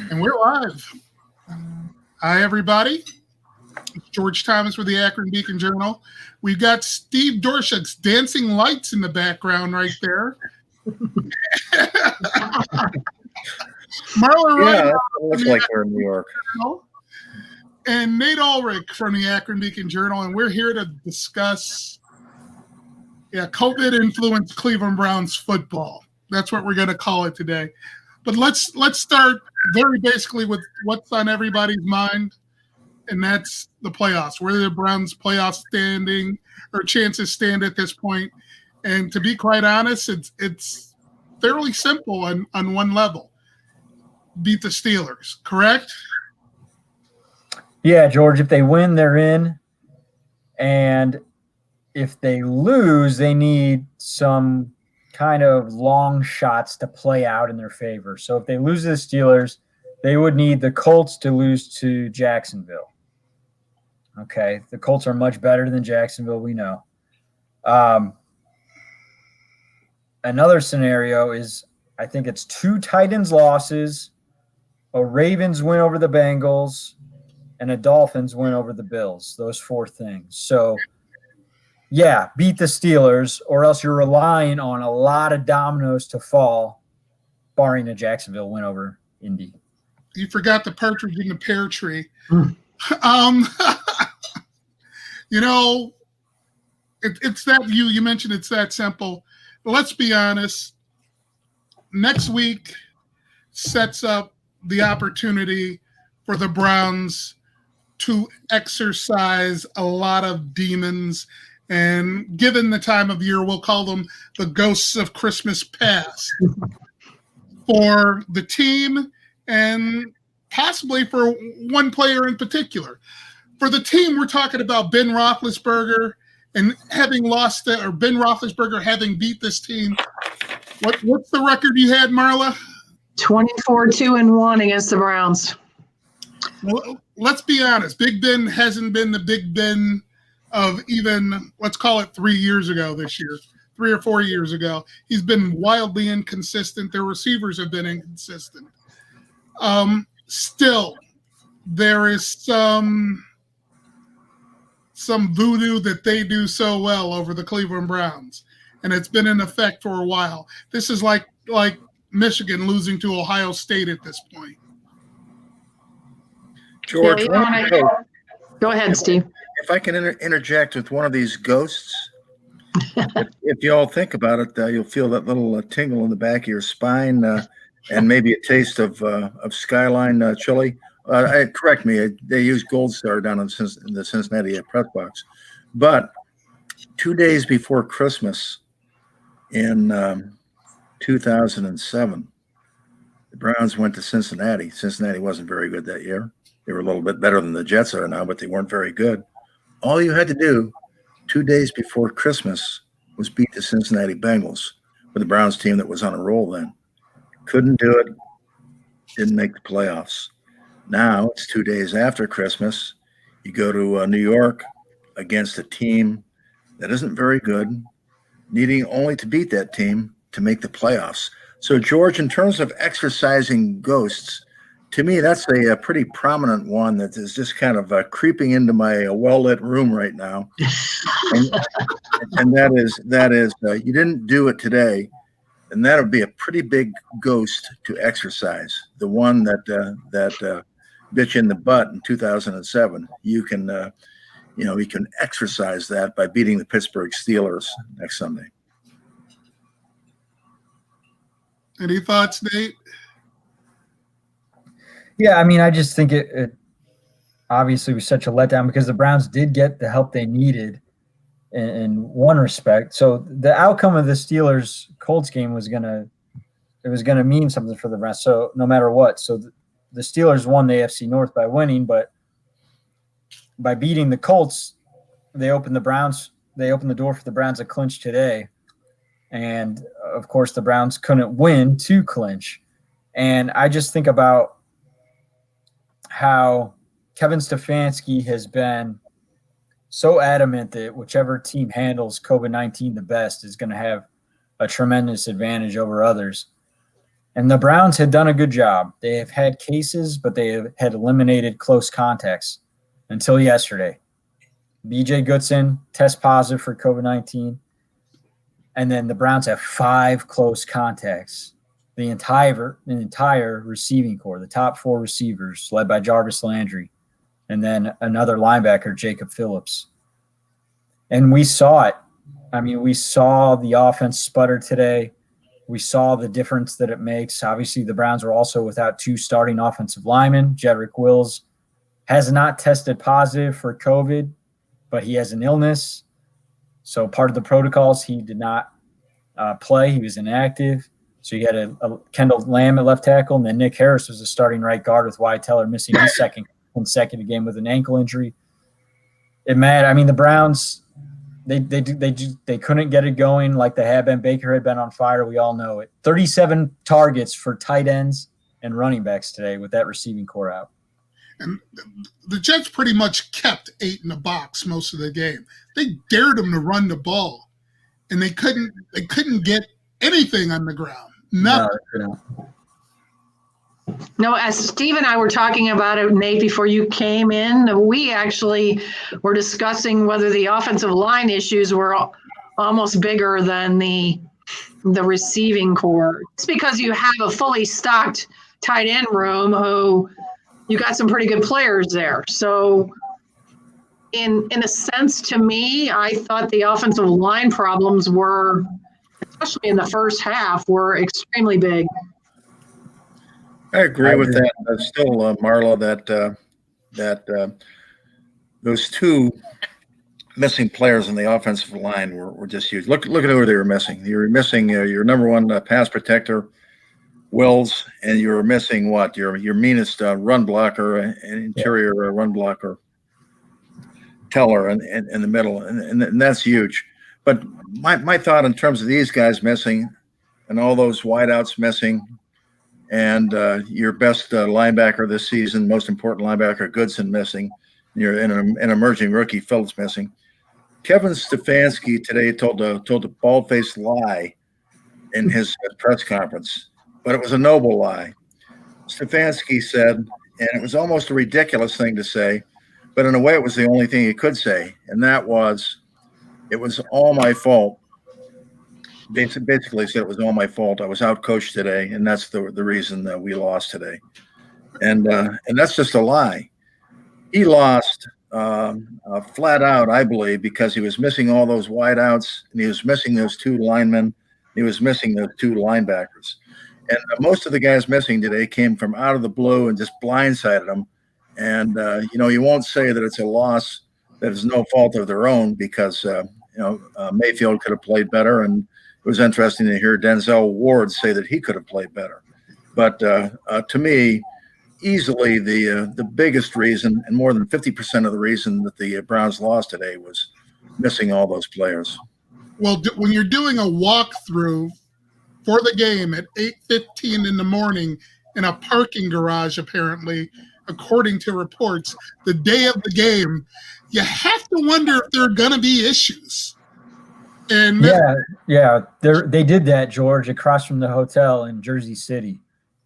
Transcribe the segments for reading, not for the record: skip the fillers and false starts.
And we're live. Hi, everybody. It's George Thomas with the Akron Beacon Journal. We've got Steve Doerschuk's dancing lights in the background right there. Marla Ridenour, it looks like we're in New York. And Nate Ulrich from the Akron Beacon Journal. And we're here to discuss COVID-influenced Cleveland Browns football. That's what we're going to call it today. But let's start very basically with what's on everybody's mind, and that's the playoffs. Where the Browns' playoff standing or chances stand at this point. And to be quite honest, it's fairly simple on one level. Beat the Steelers, correct? Yeah, George, if they win, they're in. And if they lose, they need some kind of long shots to play out in their favor. So if they lose to the Steelers, they would need the Colts to lose to Jacksonville. Okay, the Colts are much better than Jacksonville, we know. Another scenario is, I think it's 2 Titans losses, a Ravens win over the Bengals, and a Dolphins win over the Bills. Those 4 things. So, yeah, beat the Steelers, or else you're relying on a lot of dominoes to fall, barring a Jacksonville win over Indy. You forgot the partridge in the pear tree. It's that you mentioned it's that simple. Let's be honest. Next week sets up the opportunity for the Browns to exercise a lot of demons. And given the time of year, we'll call them the ghosts of Christmas past for the team and possibly for one player in particular. For the team, we're talking about Ben Roethlisberger and having lost it, or Ben Roethlisberger having beat this team. What's the record you had, Marla? 24-2-1 against the Browns. Well, let's be honest. Big Ben hasn't been the Big Ben of even, let's call it 3 years ago this year, 3 or 4 years ago. He's been wildly inconsistent. Their receivers have been inconsistent. Still, there is some voodoo that they do so well over the Cleveland Browns, and it's been in effect for a while. This is like Michigan losing to Ohio State at this point. George, go ahead, Steve. If I can interject with one of these ghosts, if you all think about it, you'll feel that little tingle in the back of your spine, and maybe a taste of Skyline chili. Correct me, they use Gold Star down in the Cincinnati press box. But 2 days before Christmas in 2007, the Browns went to Cincinnati. Cincinnati wasn't very good that year. They were a little bit better than the Jets are now, but they weren't very good. All you had to do 2 days before Christmas was beat the Cincinnati Bengals with the Browns team that was on a roll then. Couldn't do it. Didn't make the playoffs. Now it's 2 days after Christmas. You go to New York against a team that isn't very good, needing only to beat that team to make the playoffs. So, George, in terms of exercising ghosts, to me, that's a pretty prominent one that is just kind of creeping into my well-lit room right now. and that is you didn't do it today, and that would be a pretty big ghost to exercise. The one that bit you in the butt in 2007. You can exercise that by beating the Pittsburgh Steelers next Sunday. Any thoughts, Nate? Yeah, I mean, I just think it obviously was such a letdown because the Browns did get the help they needed in one respect. So the outcome of the Steelers-Colts game was gonna mean something for the Browns. So no matter what, so the Steelers won the AFC North by winning, but by beating the Colts, they opened the door for the Browns to clinch today. And of course, the Browns couldn't win to clinch. And I just think about how Kevin Stefanski has been so adamant that whichever team handles COVID-19 the best is going to have a tremendous advantage over others. And the Browns had done a good job. They have had cases, but they had eliminated close contacts until yesterday. BJ Goodson test positive for COVID-19. And then the Browns have 5 close contacts. The entire receiving corps, the top 4 receivers, led by Jarvis Landry, and then another linebacker, Jacob Phillips. And we saw it. I mean, we saw the offense sputter today. We saw the difference that it makes. Obviously, the Browns were also without 2 starting offensive linemen. Jedrick Wills has not tested positive for COVID, but he has an illness. So part of the protocols, he did not play. He was inactive. So you had a Kendall Lamb at left tackle, and then Nick Harris was the starting right guard with Wyatt Teller missing his second consecutive game with an ankle injury. It mattered. I mean, the Browns, they couldn't get it going like they had been. Baker had been on fire. We all know it. 37 targets for tight ends and running backs today with that receiving core out. And the Jets pretty much kept 8 in the box most of the game. They dared them to run the ball, and they couldn't get anything on the ground. Nothing. No, as Steve and I were talking about it, Nate, before you came in, we actually were discussing whether the offensive line issues were almost bigger than the receiving core. It's because you have a fully stocked tight end room who you got some pretty good players there. So in a sense, to me, I thought the offensive line problems were, especially in the first half, were extremely big. I agree with that. Still, Marla, that those 2 missing players in the offensive line were just huge. Look at who they were missing. You were missing your number 1 pass protector, Wills, and you were missing what? Your meanest run blocker and interior run blocker, Teller, in the middle, and that's huge. But my thought in terms of these guys missing, and all those wideouts missing, and your best linebacker this season, most important linebacker, Goodson, missing, an emerging rookie, Phillips, missing. Kevin Stefanski today told a bald-faced lie in his press conference, but it was a noble lie. Stefanski said, and it was almost a ridiculous thing to say, but in a way it was the only thing he could say, and that was, it was all my fault. Basically said it was all my fault. I was out-coached today, and that's the reason that we lost today. And that's just a lie. He lost flat out, I believe, because he was missing all those wideouts, and he was missing those 2 linemen. He was missing those 2 linebackers. And most of the guys missing today came from out of the blue and just blindsided them. And, you won't say that it's a loss that is no fault of their own because, Mayfield could have played better, and it was interesting to hear Denzel Ward say that he could have played better. But to me, easily the biggest reason, and more than 50% of the reason that the Browns lost today, was missing all those players. Well, when you're doing a walkthrough for the game at 8:15 in the morning in a parking garage, apparently, according to reports, the day of the game, you have to wonder if there are going to be issues. And they did that, George, across from the hotel in Jersey City.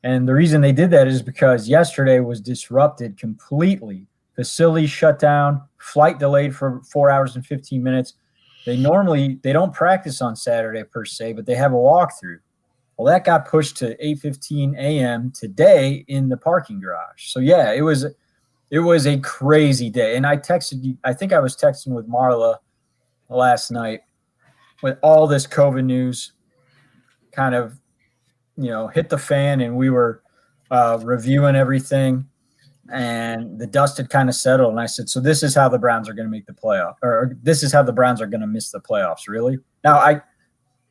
And the reason they did that is because yesterday was disrupted completely. Facility shut down, flight delayed for 4 hours and 15 minutes. They don't practice on Saturday per se, but they have a walkthrough. Well, that got pushed to 8:15 a.m. today in the parking garage. So yeah, it was a crazy day. And I texted you, I think I was texting with Marla last night with all this COVID news kind of, hit the fan, and we were reviewing everything, and the dust had kind of settled. And I said, so this is how the Browns are going to make the playoff, or this is how the Browns are going to miss the playoffs. Really? Now,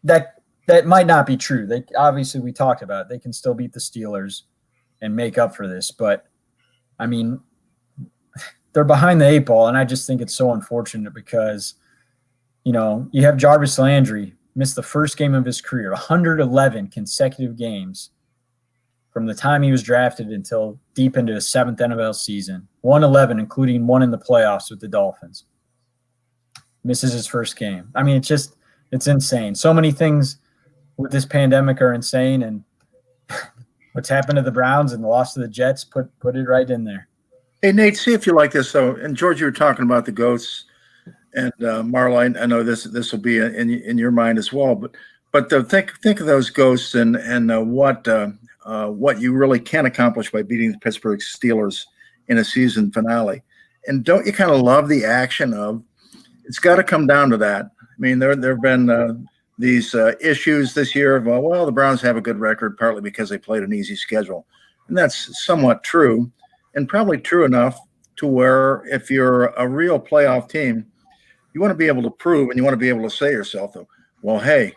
that might not be true. They obviously, we talked about it. They can still beat the Steelers and make up for this. But I mean, they're behind the 8 ball. And I just think it's so unfortunate because, you have Jarvis Landry missed the first game of his career, 111 consecutive games from the time he was drafted until deep into his 7th NFL season, 111, including one in the playoffs with the Dolphins. Misses his first game. I mean, it's insane. So many things with this pandemic are insane, and what's happened to the Browns and the loss to the Jets, put it right in there. Hey, Nate, see if you like this. So, and George, you were talking about the ghosts, and Marla, I know this will be in your mind as well. But think of those ghosts and what you really can accomplish by beating the Pittsburgh Steelers in a season finale. And don't you kind of love the action of? It's got to come down to that. I mean, there have been these issues this year of well, the Browns have a good record partly because they played an easy schedule, and that's somewhat true. And probably true enough to where if you're a real playoff team, you want to be able to prove and you want to be able to say to yourself, well, hey,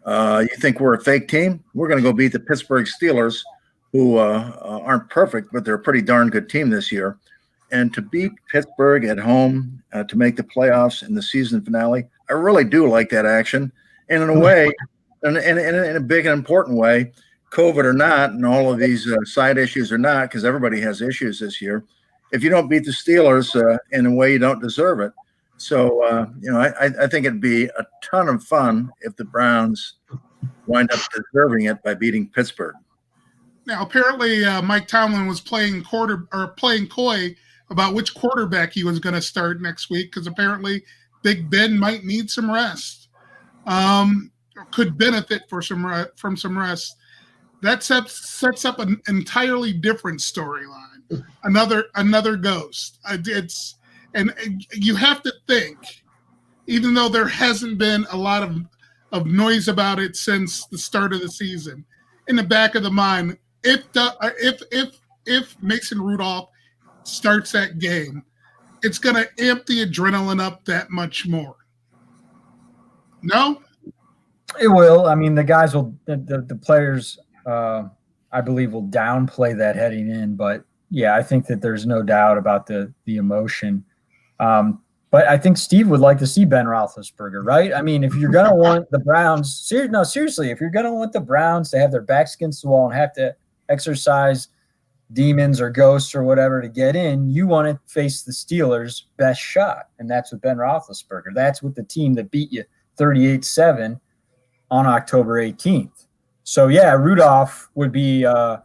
you think we're a fake team? We're going to go beat the Pittsburgh Steelers, who aren't perfect, but they're a pretty darn good team this year. And to beat Pittsburgh at home to make the playoffs in the season finale, I really do like that action. And in a way, in a big and important way, COVID or not, and all of these side issues or not, because everybody has issues this year. If you don't beat the Steelers in a way, you don't deserve it. So, I think it'd be a ton of fun if the Browns wind up deserving it by beating Pittsburgh. Now, apparently, Mike Tomlin was playing coy about which quarterback he was going to start next week because apparently Big Ben might need some rest, could benefit from some rest. That sets up an entirely different storyline. Another ghost. And you have to think, even though there hasn't been a lot of noise about it since the start of the season, in the back of the mind, if Mason Rudolph starts that game, it's going to amp the adrenaline up that much more. No? It will. I mean, the guys will, the players, I believe, will downplay that heading in. But yeah, I think that there's no doubt about the emotion. But I think Steve would like to see Ben Roethlisberger, right? I mean, if you're going to want the Browns, seriously, if you're going to want the Browns to have their backs against the wall and have to exercise demons or ghosts or whatever to get in, you want to face the Steelers' best shot. And that's with Ben Roethlisberger. That's with the team that beat you 38-7 on October 18th. So, yeah, Rudolph would be a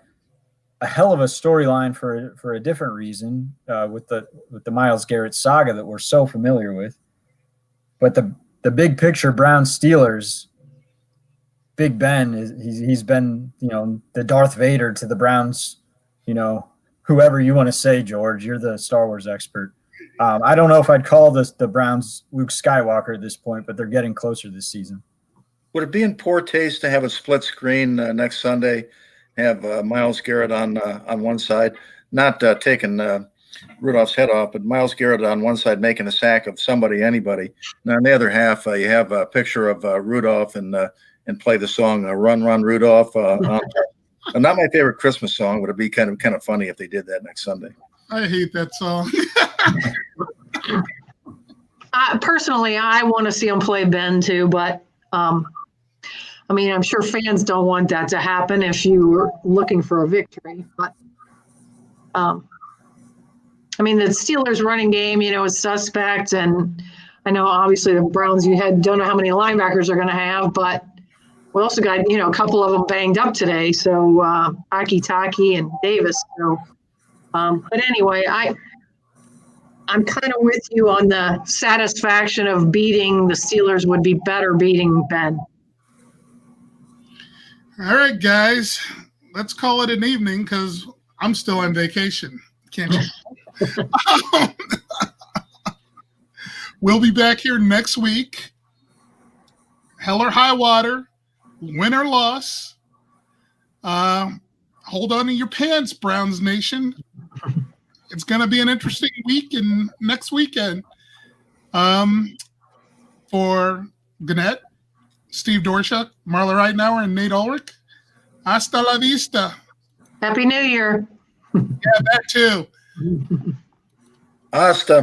hell of a storyline for a different reason with the Myles Garrett saga that we're so familiar with. But the big picture Browns Steelers, Big Ben he's been the Darth Vader to the Browns, whoever you want to say, George. You're the Star Wars expert. I don't know if I'd call the Browns Luke Skywalker at this point, but they're getting closer this season. Would it be in poor taste to have a split screen next Sunday? Have Myles Garrett on one side, not taking Rudolph's head off, but Myles Garrett on one side making a sack of anybody. Now on the other half, you have a picture of Rudolph and play the song "Run, Run, Rudolph." Not my favorite Christmas song, but it'd be kind of funny if they did that next Sunday. I hate that song. Personally, I want to see him play Ben too, but I mean, I'm sure fans don't want that to happen if you were looking for a victory. But, I mean, the Steelers running game, is suspect. And I know, obviously, the Browns, don't know how many linebackers are going to have. But we also got, a couple of them banged up today. So, Aki-Taki and Davis. So, but anyway, I'm kind of with you on the satisfaction of beating the Steelers would be better beating Ben. All right, guys, let's call it an evening because I'm still on vacation. Can't you? We'll be back here next week. Hell or high water, win or loss. Hold on to your pants, Browns Nation. It's going to be an interesting week and next weekend. For Gannett, Steve Doerschuk, Marla Ridenour, and Nate Ulrich. Hasta la vista. Happy New Year. Yeah, that too. Hasta.